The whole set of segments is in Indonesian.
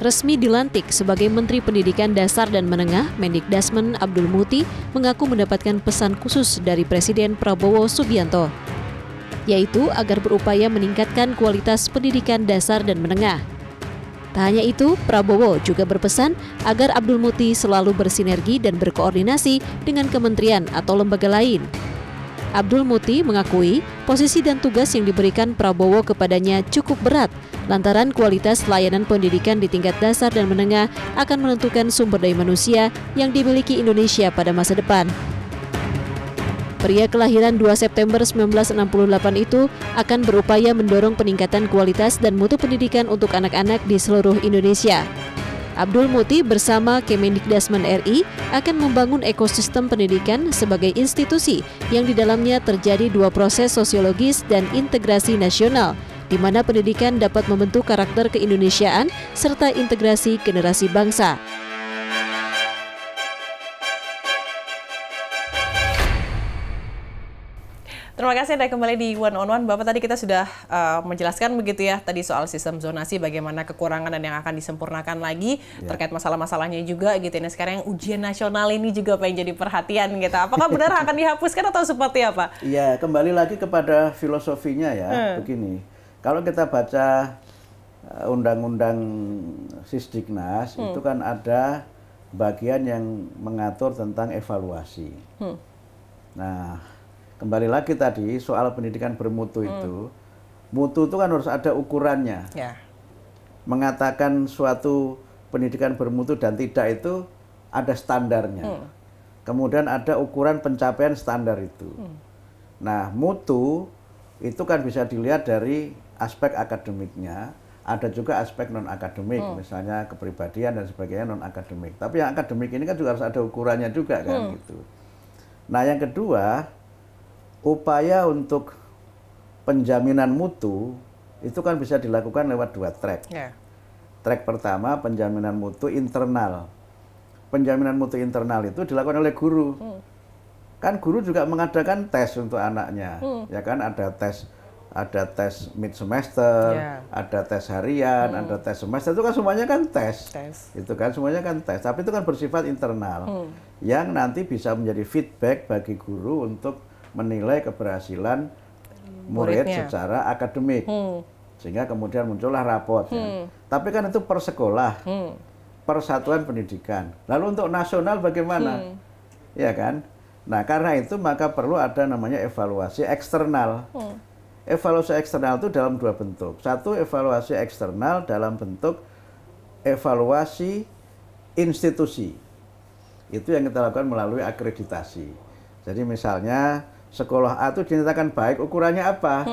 Resmi dilantik sebagai Menteri Pendidikan Dasar dan Menengah, Mendikdasmen Abdul Muti mengaku mendapatkan pesan khusus dari Presiden Prabowo Subianto, yaitu agar berupaya meningkatkan kualitas pendidikan dasar dan menengah. Tak hanya itu, Prabowo juga berpesan agar Abdul Muti selalu bersinergi dan berkoordinasi dengan kementerian atau lembaga lain. Abdul Muti mengakui posisi dan tugas yang diberikan Prabowo kepadanya cukup berat, lantaran kualitas layanan pendidikan di tingkat dasar dan menengah akan menentukan sumber daya manusia yang dimiliki Indonesia pada masa depan. Pria kelahiran 2 September 1968 itu akan berupaya mendorong peningkatan kualitas dan mutu pendidikan untuk anak-anak di seluruh Indonesia. Abdul Muti bersama Kemendikdasmen RI akan membangun ekosistem pendidikan sebagai institusi yang di dalamnya terjadi dua proses sosiologis dan integrasi nasional, di mana pendidikan dapat membentuk karakter keindonesiaan serta integrasi generasi bangsa. Terima kasih Anda kembali di One on One. Bapak, tadi kita sudah menjelaskan begitu ya, tadi soal sistem zonasi, bagaimana kekurangan dan yang akan disempurnakan lagi, terkait masalah-masalahnya juga gitu. Nah sekarang yang ujian nasional ini juga pengen jadi perhatian gitu. Apakah benar akan dihapuskan atau seperti apa? Iya, kembali lagi kepada filosofinya ya, begini. Kalau kita baca Undang-Undang Sisdiknas, itu kan ada bagian yang mengatur tentang evaluasi. Nah, kembali lagi tadi soal pendidikan bermutu itu, mutu itu kan harus ada ukurannya. Mengatakan suatu pendidikan bermutu dan tidak itu ada standarnya. Kemudian ada ukuran pencapaian standar itu. Nah, mutu itu kan bisa dilihat dari aspek akademiknya, ada juga aspek non-akademik, misalnya kepribadian dan sebagainya non-akademik. Tapi yang akademik ini kan juga harus ada ukurannya juga kan gitu. Nah, yang kedua, upaya untuk penjaminan mutu itu kan bisa dilakukan lewat dua track. Track pertama, penjaminan mutu internal. Penjaminan mutu internal itu dilakukan oleh guru. Kan guru juga mengadakan tes untuk anaknya. Ya kan, ada tes mid semester, ada tes harian, ada tes semester, itu kan semuanya kan tes. Itu kan semuanya kan tes, tapi itu kan bersifat internal. Yang nanti bisa menjadi feedback bagi guru untuk menilai keberhasilan murid secara akademik, sehingga kemudian muncullah raport. Tapi kan itu per sekolah, per satuan pendidikan. Lalu untuk nasional bagaimana? Ya kan? Nah, karena itu maka perlu ada namanya evaluasi eksternal. Evaluasi eksternal itu dalam dua bentuk. Satu, evaluasi eksternal dalam bentuk evaluasi institusi. Itu yang kita lakukan melalui akreditasi. Jadi misalnya sekolah A itu dinyatakan baik, ukurannya apa?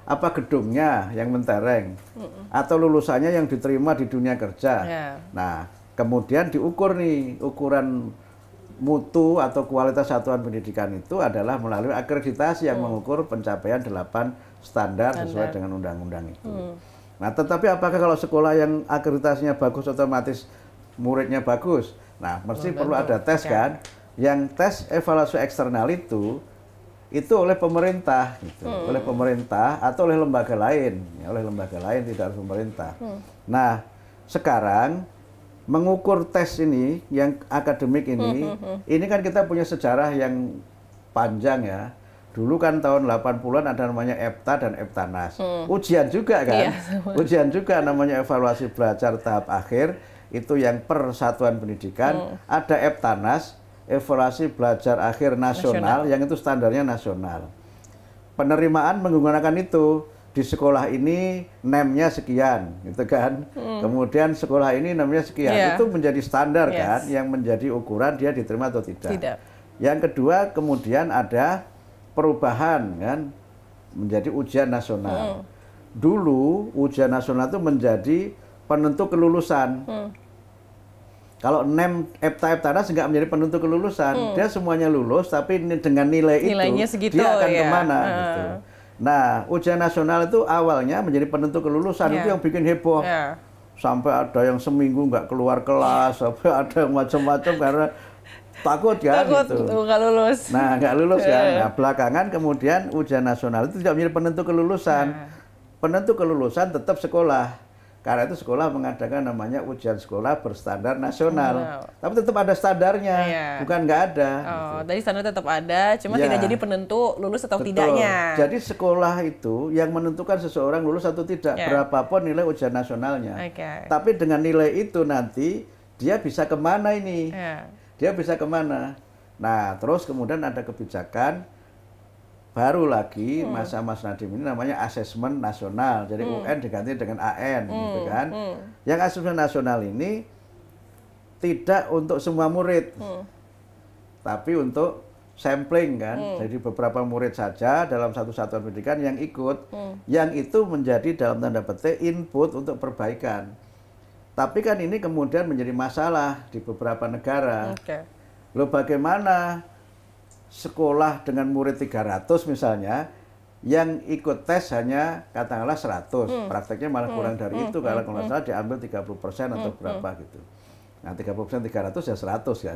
Apa gedungnya yang mentereng? Atau lulusannya yang diterima di dunia kerja? Nah, kemudian diukur nih, ukuran mutu atau kualitas satuan pendidikan itu adalah melalui akreditasi yang mengukur pencapaian 8 standar sesuai dengan undang-undang itu. Nah, tetapi apakah kalau sekolah yang akreditasinya bagus otomatis muridnya bagus? Nah, mesti perlu ada tes kan? Yang tes evaluasi eksternal itu oleh pemerintah, gitu. Oleh pemerintah atau oleh lembaga lain, ya, oleh lembaga lain, tidak harus pemerintah. Nah, sekarang mengukur tes ini, yang akademik ini kan kita punya sejarah yang panjang ya. Dulu kan tahun 80-an ada namanya EPTA dan EPTANAS. Ujian juga kan? Ujian juga namanya evaluasi belajar tahap akhir, itu yang per satuan pendidikan. Ada EPTANAS, evaluasi belajar akhir nasional, yang itu standarnya nasional. Penerimaan menggunakan itu, di sekolah ini NEM-nya sekian, gitu kan. Kemudian sekolah ini NEM-nya sekian, itu menjadi standar kan, yang menjadi ukuran dia diterima atau tidak. Yang kedua, kemudian ada perubahan kan, menjadi ujian nasional. Dulu ujian nasional itu menjadi penentu kelulusan. Kalau NEM, EPTA, EPTANAS nggak menjadi penentu kelulusan, dia semuanya lulus, tapi dengan nilai itu segitu, dia akan kemana? Gitu. Nah, ujian nasional itu awalnya menjadi penentu kelulusan, itu yang bikin heboh. Sampai ada yang seminggu nggak keluar kelas, sampai ada yang macam-macam karena takut kan gitu. Nggak lulus. Nah, nggak lulus kan. Nah, belakangan kemudian ujian nasional itu tidak menjadi penentu kelulusan. Penentu kelulusan tetap sekolah. Karena itu sekolah mengadakan namanya ujian sekolah berstandar nasional. Tapi tetap ada standarnya, bukan nggak ada. Oh, tadi standar tetap ada, cuma tidak jadi penentu lulus atau Betul. tidaknya. Jadi sekolah itu yang menentukan seseorang lulus atau tidak, berapapun nilai ujian nasionalnya. Tapi dengan nilai itu nanti dia bisa kemana ini? Dia bisa kemana? Nah, terus kemudian ada kebijakan baru lagi masa Mas Nadiem ini namanya asesmen nasional. Jadi UN diganti dengan AN, gitu kan. Yang asesmen nasional ini tidak untuk semua murid, tapi untuk sampling kan. Jadi beberapa murid saja dalam satu satuan pendidikan yang ikut, yang itu menjadi dalam tanda petik input untuk perbaikan. Tapi kan ini kemudian menjadi masalah di beberapa negara. Loh, bagaimana sekolah dengan murid 300 misalnya, yang ikut tes hanya katakanlah 100, prakteknya malah kurang dari itu, kalau nggak salah diambil 30% atau berapa gitu. Nah 30% 300 ya 100 kan.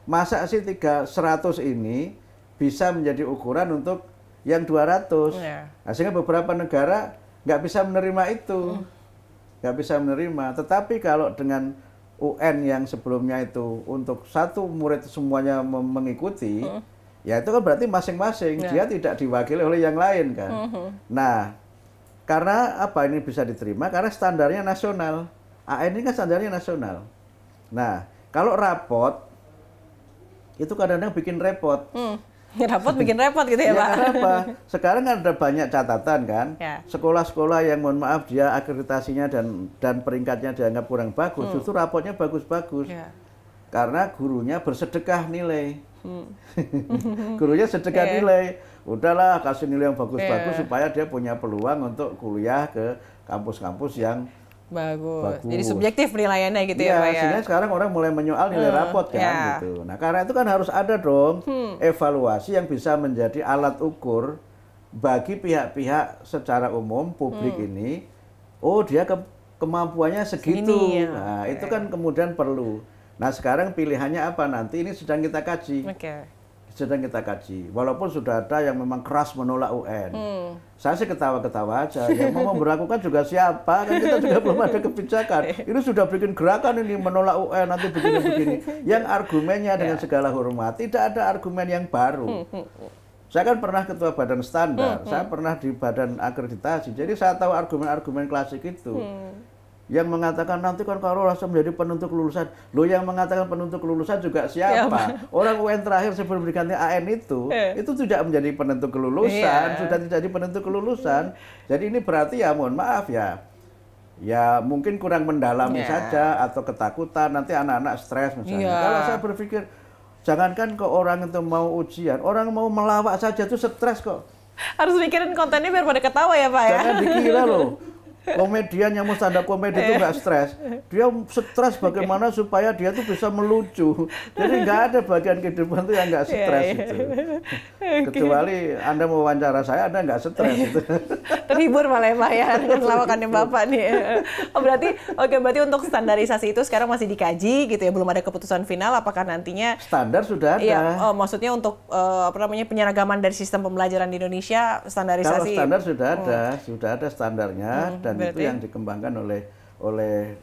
Masa sih 100 ini bisa menjadi ukuran untuk yang 200. Nah, sehingga beberapa negara nggak bisa menerima itu, nggak bisa menerima. Tetapi kalau dengan UN yang sebelumnya itu untuk satu murid semuanya mengikuti, ya itu kan berarti masing-masing, dia tidak diwakili oleh yang lain kan. Nah, karena apa ini bisa diterima? Karena standarnya nasional. AN ini kan standarnya nasional. Nah, kalau rapot, itu kadang-kadang bikin repot. Rapot bikin repot gitu ya, Pak? Karena apa? Sekarang kan ada banyak catatan kan. Sekolah-sekolah yang mohon maaf dia akreditasinya dan peringkatnya dianggap kurang bagus, justru rapotnya bagus-bagus. Karena gurunya bersedekah nilai. Gurunya sedekah nilai. Udahlah kasih nilai yang bagus-bagus supaya dia punya peluang untuk kuliah ke kampus-kampus yang bagus. Jadi subjektif penilaiannya gitu ya, Pak ya. Sehingga sekarang orang mulai menyoal nilai rapot kan gitu. Nah, karena itu kan harus ada dong evaluasi yang bisa menjadi alat ukur bagi pihak-pihak secara umum publik ini. Oh, dia kemampuannya segitu. Nah, itu kan kemudian perlu. Nah, sekarang pilihannya apa nanti? Ini sedang kita kaji. Sedang kita kaji. Walaupun sudah ada yang memang keras menolak UN. Saya sih ketawa-ketawa aja. Yang mau memberlakukan juga siapa? Kan kita juga belum ada kebijakan. Ini sudah bikin gerakan ini menolak UN, nanti begini-begini. Yang argumennya dengan segala hormat, tidak ada argumen yang baru. Saya kan pernah ketua badan standar, saya pernah di badan akreditasi. Jadi saya tahu argumen-argumen klasik itu. Yang mengatakan nanti kan kalau langsung menjadi penentu kelulusan. Loh, yang mengatakan penentu kelulusan juga siapa? Orang UN terakhir sebelum diganti AN itu tidak menjadi penentu kelulusan, sudah tidak jadi penentu kelulusan. Jadi ini berarti ya mohon maaf ya. Ya mungkin kurang mendalami saja atau ketakutan, nanti anak-anak stres misalnya. Kalau saya berpikir, jangankan ke orang itu mau ujian, orang mau melawak saja tuh stres kok. Harus mikirin kontennya biar pada ketawa ya, Pak ya? Jangan dikira loh. Komedian yang mau stand up komedi itu nggak stres. Dia stres bagaimana supaya dia tuh bisa melucu. Jadi nggak ada bagian kehidupan tuh yang nggak stres itu. Kecuali Anda mau wawancara saya, Anda nggak stres itu. Terhibur malah ya, Pak ya, dengan lawakannya Bapak nih. Oh berarti untuk standarisasi itu sekarang masih dikaji gitu ya, belum ada keputusan final apakah nantinya standar sudah ada. Iya, maksudnya untuk penyeragaman dari sistem pembelajaran di Indonesia, standarisasi. Kalau standar sudah ada standarnya dan berarti itu yang dikembangkan oleh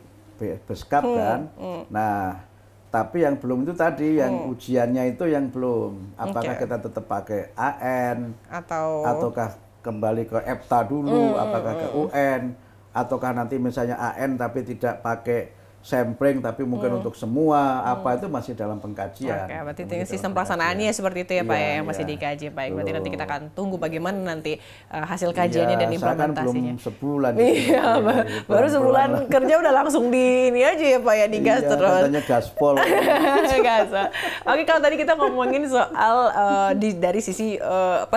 Beskap kan. Nah, tapi yang belum itu tadi, yang ujiannya itu yang belum. Apakah kita tetap pakai AN ataukah kembali ke EPTA dulu, apakah ke UN, ataukah nanti misalnya AN tapi tidak pakai sampling tapi mungkin untuk semua, apa itu masih dalam pengkajian. Oke, berarti sistem pelaksanaannya seperti itu ya Pak ya, yang masih dikaji. Baik, berarti nanti kita akan tunggu bagaimana nanti hasil kajiannya dan implementasinya. Belum sebulan. Iya, baru sebulan kerja udah langsung di ini aja ya Pak ya, digas terus. Katanya gaspol. Gas. Oke, kalau tadi kita ngomongin soal dari sisi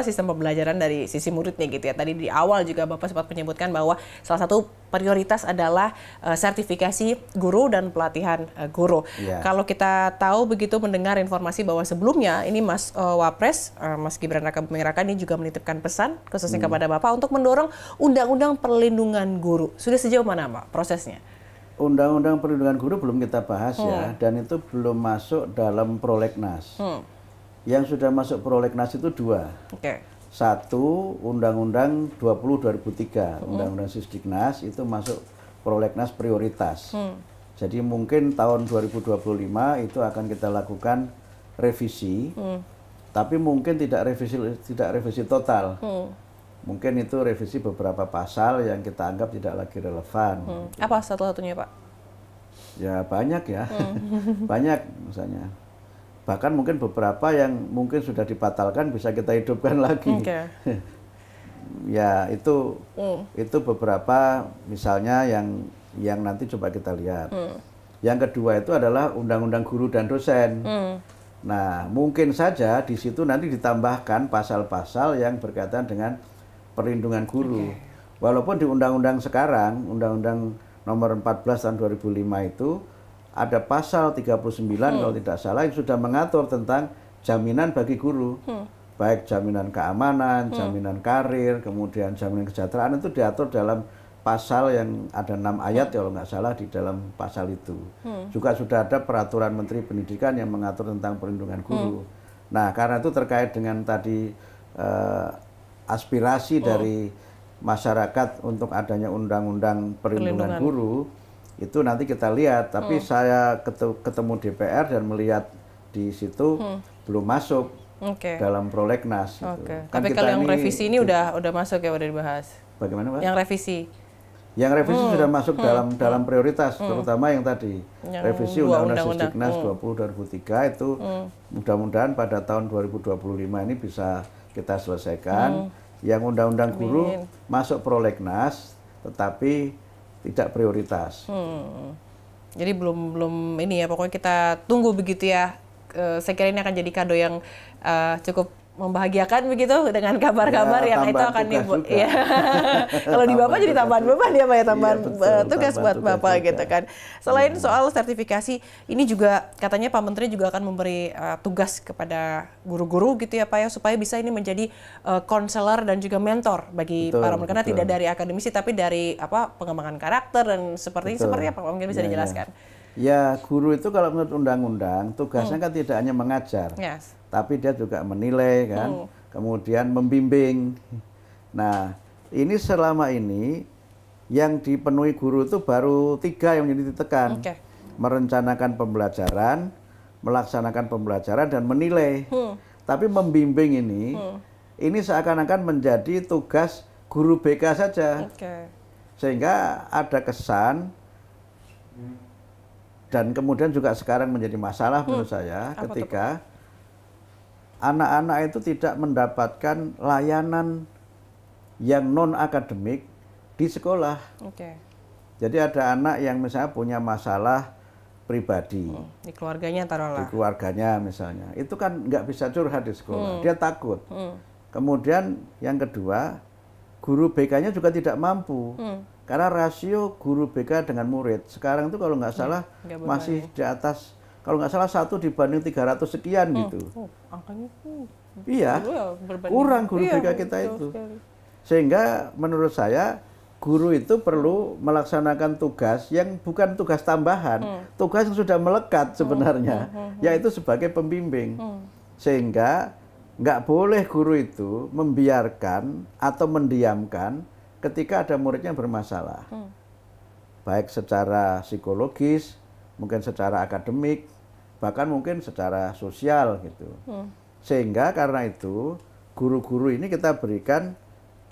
sistem pembelajaran dari sisi muridnya gitu ya. Tadi di awal juga Bapak sempat menyebutkan bahwa salah satu prioritas adalah sertifikasi guru dan pelatihan guru. Kalau kita tahu begitu mendengar informasi bahwa sebelumnya ini Mas Wapres, Mas Gibran Rakabuming Raka ini juga menitipkan pesan khususnya kepada Bapak untuk mendorong Undang-Undang Perlindungan Guru. Sudah sejauh mana Pak prosesnya? Undang-Undang Perlindungan Guru belum kita bahas ya, dan itu belum masuk dalam prolegnas. Yang sudah masuk prolegnas itu dua. Satu, Undang-Undang 20/2003, Undang-Undang Sisdiknas itu masuk prolegnas prioritas. Jadi mungkin tahun 2025 itu akan kita lakukan revisi, tapi mungkin tidak revisi total. Mungkin itu revisi beberapa pasal yang kita anggap tidak lagi relevan. Apa satu-satunya, Pak? Ya banyak ya, banyak misalnya. Bahkan mungkin beberapa yang mungkin sudah dibatalkan bisa kita hidupkan lagi. Ya itu beberapa misalnya yang nanti coba kita lihat. Yang kedua itu adalah undang-undang guru dan dosen. Nah, mungkin saja di situ nanti ditambahkan pasal-pasal yang berkaitan dengan perlindungan guru. Walaupun di undang-undang sekarang, undang-undang nomor 14 tahun 2005 itu ada pasal 39 kalau tidak salah yang sudah mengatur tentang jaminan bagi guru. Baik jaminan keamanan, jaminan karir, kemudian jaminan kesejahteraan itu diatur dalam pasal yang ada 6 ayat kalau nggak salah di dalam pasal itu. Juga sudah ada peraturan Menteri Pendidikan yang mengatur tentang perlindungan guru. Nah, karena itu terkait dengan tadi aspirasi dari masyarakat untuk adanya undang-undang perlindungan guru, itu nanti kita lihat. Tapi saya ketemu DPR dan melihat di situ belum masuk dalam prolegnas. Gitu. Kan tapi kalau yang revisi ini udah masuk ya, udah dibahas. Bagaimana, Pak? Yang revisi. Yang revisi sudah masuk dalam prioritas, terutama yang tadi yang revisi Undang-Undang Sisdiknas 20/2003 itu mudah-mudahan pada tahun 2025 ini bisa kita selesaikan. Yang Undang-Undang Guru masuk prolegnas, tetapi tidak prioritas. Jadi belum ini ya, pokoknya kita tunggu begitu ya. Saya kira ini akan jadi kado yang cukup membahagiakan begitu dengan kabar-kabar ya, yang itu akan dibuat. Ya. Kalau di Bapak jadi tambahan beban ya Pak ya, tambahan tugas buat Bapak juga. Gitu kan. Selain soal sertifikasi, ini juga katanya Pak Menteri juga akan memberi tugas kepada guru-guru gitu ya Pak ya, supaya bisa ini menjadi konselor dan juga mentor bagi para murid, karena tidak dari akademisi tapi dari pengembangan karakter dan seperti apa Pak, mungkin bisa dijelaskan. Ya, guru itu kalau menurut undang-undang tugasnya kan tidak hanya mengajar, tapi dia juga menilai kan, kemudian membimbing. Nah, ini selama ini yang dipenuhi guru itu baru 3 yang menjadi ditekan. Merencanakan pembelajaran, melaksanakan pembelajaran, dan menilai. Tapi membimbing ini seakan-akan menjadi tugas guru BK saja. Sehingga ada kesan, dan kemudian juga sekarang menjadi masalah menurut saya ketika anak-anak itu tidak mendapatkan layanan yang non-akademik di sekolah. Jadi ada anak yang misalnya punya masalah pribadi. Di keluarganya taruhlah. Di keluarganya misalnya. Itu kan nggak bisa curhat di sekolah. Dia takut. Kemudian yang kedua, guru BK-nya juga tidak mampu. Karena rasio guru BK dengan murid sekarang itu kalau nggak salah masih di atas, kalau nggak salah 1 dibanding 300 sekian gitu. Angkanya iya, kurang guru BK kita itu. Sehingga menurut saya guru itu perlu melaksanakan tugas yang bukan tugas tambahan, tugas yang sudah melekat sebenarnya, yaitu sebagai pembimbing. Sehingga nggak boleh guru itu membiarkan atau mendiamkan ketika ada muridnya yang bermasalah, baik secara psikologis, mungkin secara akademik, bahkan mungkin secara sosial gitu. Sehingga karena itu guru-guru ini kita berikan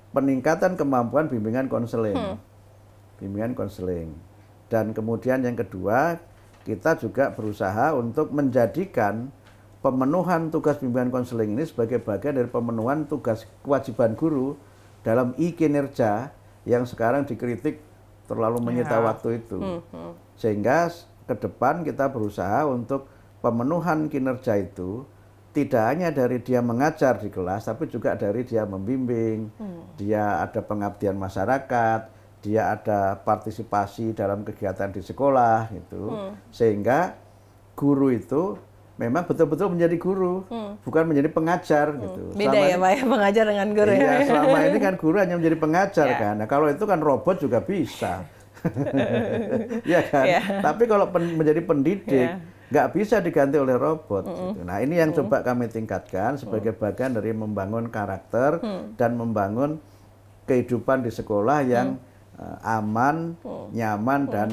peningkatan kemampuan bimbingan konseling, dan kemudian yang kedua kita juga berusaha untuk menjadikan pemenuhan tugas bimbingan konseling ini sebagai bagian dari pemenuhan tugas kewajiban guru dalam kinerja yang sekarang dikritik terlalu menyita waktu itu. Sehingga ke depan kita berusaha untuk pemenuhan kinerja itu tidak hanya dari dia mengajar di kelas, tapi juga dari dia membimbing, dia ada pengabdian masyarakat, dia ada partisipasi dalam kegiatan di sekolah gitu. Sehingga guru itu memang betul-betul menjadi guru, bukan menjadi pengajar gitu. Beda ya Pak ya, pengajar dengan guru ya. Selama ini kan guru hanya menjadi pengajar kan. Nah, kalau itu kan robot juga bisa. Ya kan? Tapi kalau menjadi pendidik, nggak bisa diganti oleh robot. Gitu. Nah, ini yang coba kami tingkatkan sebagai bagian dari membangun karakter dan membangun kehidupan di sekolah yang aman, nyaman dan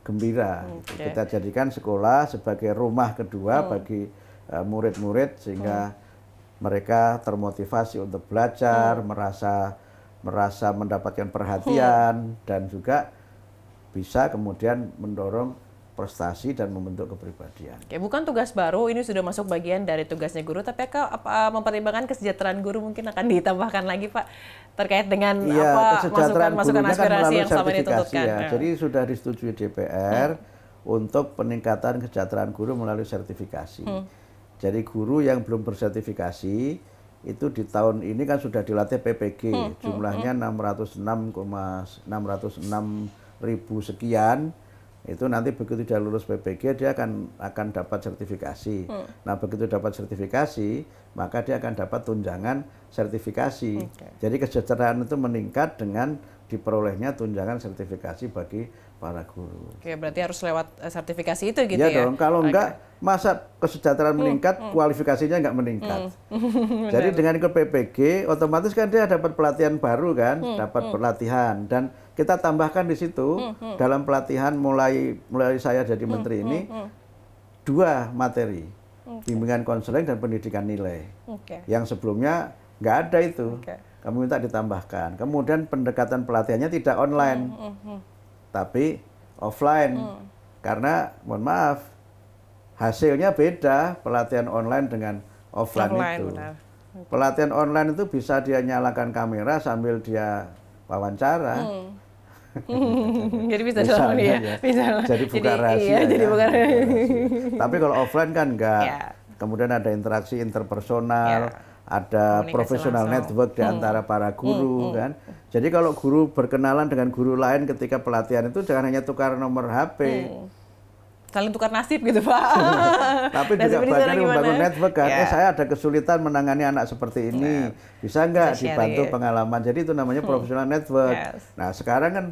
gembira. Kita jadikan sekolah sebagai rumah kedua bagi murid-murid sehingga mereka termotivasi untuk belajar, merasa mendapatkan perhatian dan juga bisa kemudian mendorong prestasi dan membentuk kepribadian. Oke, bukan tugas baru, ini sudah masuk bagian dari tugasnya guru, tapi apa mempertimbangkan kesejahteraan guru mungkin akan ditambahkan lagi Pak terkait dengan masukan aspirasi yang selama ini dituntutkan. Ya. Jadi sudah disetujui DPR untuk peningkatan kesejahteraan guru melalui sertifikasi. Jadi guru yang belum bersertifikasi itu di tahun ini kan sudah dilatih PPG, jumlahnya 606,606 ribu sekian. Itu nanti begitu dia lulus PPG dia akan dapat sertifikasi. Nah begitu dapat sertifikasi maka dia akan dapat tunjangan sertifikasi. Jadi kesejahteraan itu meningkat dengan diperolehnya tunjangan sertifikasi bagi para guru. Oke, berarti harus lewat sertifikasi itu gitu ya? Iya dong, kalau enggak masa kesejahteraan meningkat kualifikasinya enggak meningkat. Jadi dengan ikut PPG otomatis kan dia dapat pelatihan baru kan, dapat pelatihan dan kita tambahkan di situ dalam pelatihan mulai saya jadi menteri ini 2 materi, bimbingan konseling dan pendidikan nilai. Yang sebelumnya nggak ada itu, kami minta ditambahkan. Kemudian pendekatan pelatihannya tidak online, tapi offline, karena mohon maaf hasilnya beda pelatihan online dengan offline itu. Pelatihan online itu bisa dia nyalakan kamera sambil dia wawancara. Jadi bisa dong ya. Jadi buka rahasia. Iya, jadi buka rahasia. Tapi kalau offline kan enggak. Kemudian ada interaksi interpersonal, ada professional network di antara para guru kan. Jadi kalau guru berkenalan dengan guru lain ketika pelatihan itu jangan hanya tukar nomor HP. Saling tukar nasib gitu Pak. Tapi juga bagian membangun network kan. Saya ada kesulitan menangani anak seperti ini. Bisa nggak dibantu pengalaman. Jadi itu namanya professional network. Nah sekarang kan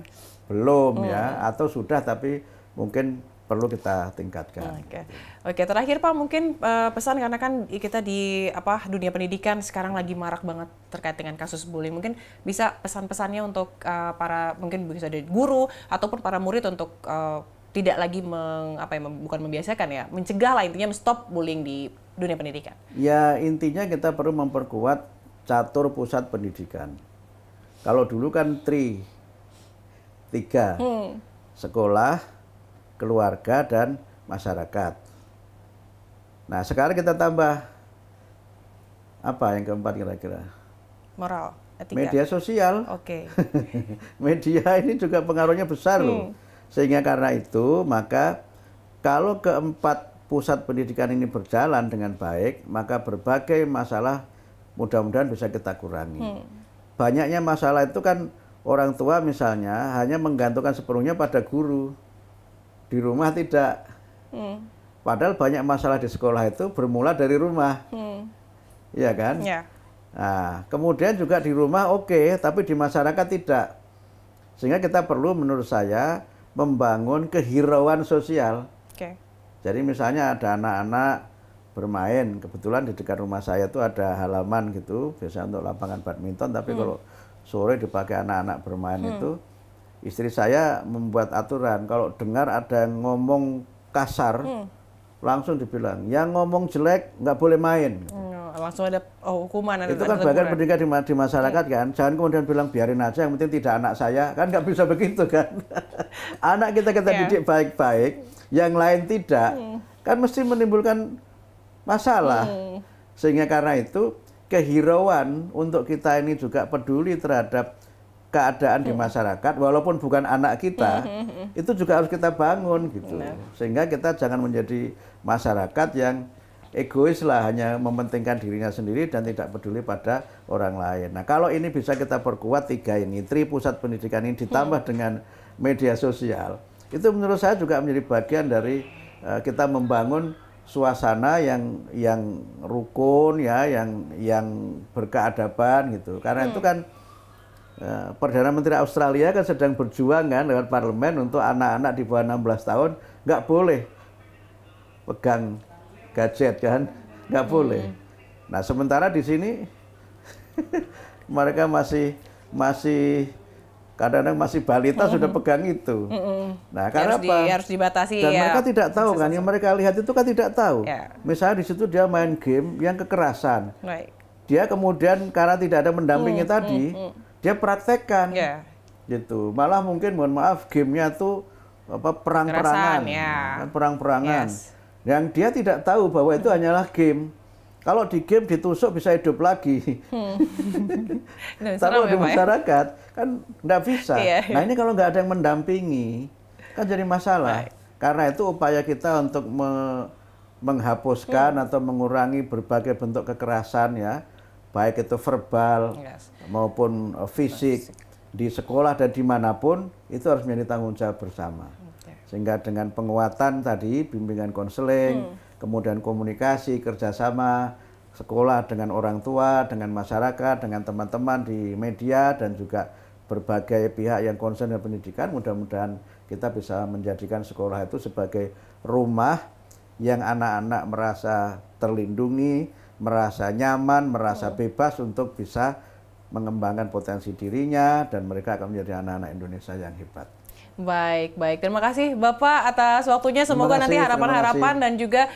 belum ya. Atau sudah tapi mungkin perlu kita tingkatkan. Oke, terakhir Pak mungkin pesan karena kan kita di dunia pendidikan sekarang lagi marak banget terkait dengan kasus bullying. Mungkin bisa pesan-pesannya untuk para mungkin bisa dari guru ataupun para murid untuk tidak lagi bukan membiasakan ya, mencegah lah intinya stop bullying di dunia pendidikan. Ya intinya kita perlu memperkuat catur pusat pendidikan. Kalau dulu kan 3, sekolah, keluarga dan masyarakat. Nah sekarang kita tambah apa yang keempat kira-kira? Moral, etika. Media sosial. Media ini juga pengaruhnya besar loh. Sehingga karena itu maka kalau keempat pusat pendidikan ini berjalan dengan baik maka berbagai masalah mudah-mudahan bisa kita kurangi. Banyaknya masalah itu kan orang tua misalnya hanya menggantungkan sepenuhnya pada guru, di rumah tidak. Padahal banyak masalah di sekolah itu bermula dari rumah, iya kan? Nah, kemudian juga di rumah tapi di masyarakat tidak. Sehingga kita perlu menurut saya membangun kehirauan sosial. Jadi misalnya ada anak-anak bermain, kebetulan di dekat rumah saya itu ada halaman gitu, biasanya untuk lapangan badminton, tapi kalau sore dipakai anak-anak bermain itu, istri saya membuat aturan, kalau dengar ada yang ngomong kasar, langsung dibilang, yang ngomong jelek nggak boleh main. Langsung ada hukuman. Itu kan bagian pendidikan di masyarakat kan. Jangan kemudian bilang biarin aja, yang penting tidak anak saya. Kan nggak bisa begitu kan. Anak kita didik baik-baik, yang lain tidak. Kan mesti menimbulkan masalah. Sehingga karena itu kehirauan untuk kita ini juga peduli terhadap keadaan di masyarakat, walaupun bukan anak kita, itu juga harus kita bangun gitu. Sehingga kita jangan menjadi masyarakat yang egois lah, hanya mementingkan dirinya sendiri dan tidak peduli pada orang lain. Nah kalau ini bisa kita perkuat 3 ini, pusat pendidikan ini ditambah dengan media sosial, itu menurut saya juga menjadi bagian dari kita membangun suasana yang rukun ya, yang berkeadaban gitu. Karena itu kan Perdana Menteri Australia kan sedang berjuang kan lewat parlemen untuk anak-anak di bawah 16 tahun nggak boleh pegang gadget kan, nggak boleh. Nah sementara di sini mereka masih kadang-kadang masih balita sudah pegang itu. Nah, karena apa? Harus dibatasi. Dan ya, mereka tidak tahu kan, yang mereka lihat itu kan tidak tahu. Ya. Misalnya di situ dia main game yang kekerasan. Baik. Dia kemudian karena tidak ada mendampingi tadi, dia praktekkan. Ya. Gitu. Malah mungkin mohon maaf gamenya tuh perang-perangan, ya. Perang-perangan. Yes. Yang dia tidak tahu bahwa itu hanyalah game. Kalau di game ditusuk bisa hidup lagi. Kalau di masyarakat kan nggak bisa. Nah ini kalau nggak ada yang mendampingi kan jadi masalah. Karena itu upaya kita untuk menghapuskan atau mengurangi berbagai bentuk kekerasan ya, baik itu verbal maupun fisik di sekolah dan dimanapun itu harus menjadi tanggung jawab bersama. Sehingga dengan penguatan tadi, bimbingan konseling, kemudian komunikasi, kerjasama sekolah dengan orang tua, dengan masyarakat, dengan teman-teman di media, dan juga berbagai pihak yang concern dengan pendidikan, mudah-mudahan kita bisa menjadikan sekolah itu sebagai rumah yang anak-anak merasa terlindungi, merasa nyaman, merasa bebas untuk bisa mengembangkan potensi dirinya, dan mereka akan menjadi anak-anak Indonesia yang hebat. Baik, baik. Terima kasih Bapak atas waktunya. Semoga nanti harapan-harapan dan juga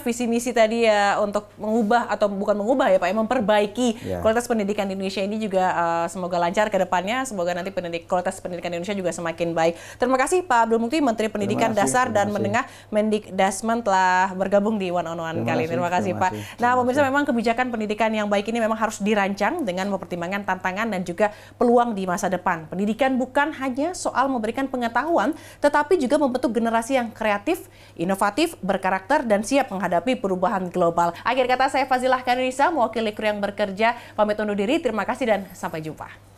visi misi tadi ya untuk mengubah atau bukan mengubah ya Pak, memperbaiki kualitas pendidikan di Indonesia ini juga semoga lancar ke depannya. Semoga nanti kualitas pendidikan Indonesia juga semakin baik. Terima kasih Pak Abdul Mukti, Menteri Pendidikan Dasar dan Menengah Mendikdasmen telah bergabung di One on One kali ini. Terima kasih Pak. Nah, pemirsa, memang kebijakan pendidikan yang baik ini memang harus dirancang dengan mempertimbangkan tantangan dan juga peluang di masa depan. Pendidikan bukan hanya soal memberikan pengetahuan, tetapi juga membentuk generasi yang kreatif, inovatif, berkarakter, dan siap menghadapi perubahan global. Akhir kata, saya Fazilah Kanisa, mewakili kru yang bekerja, pamit undur diri. Terima kasih dan sampai jumpa.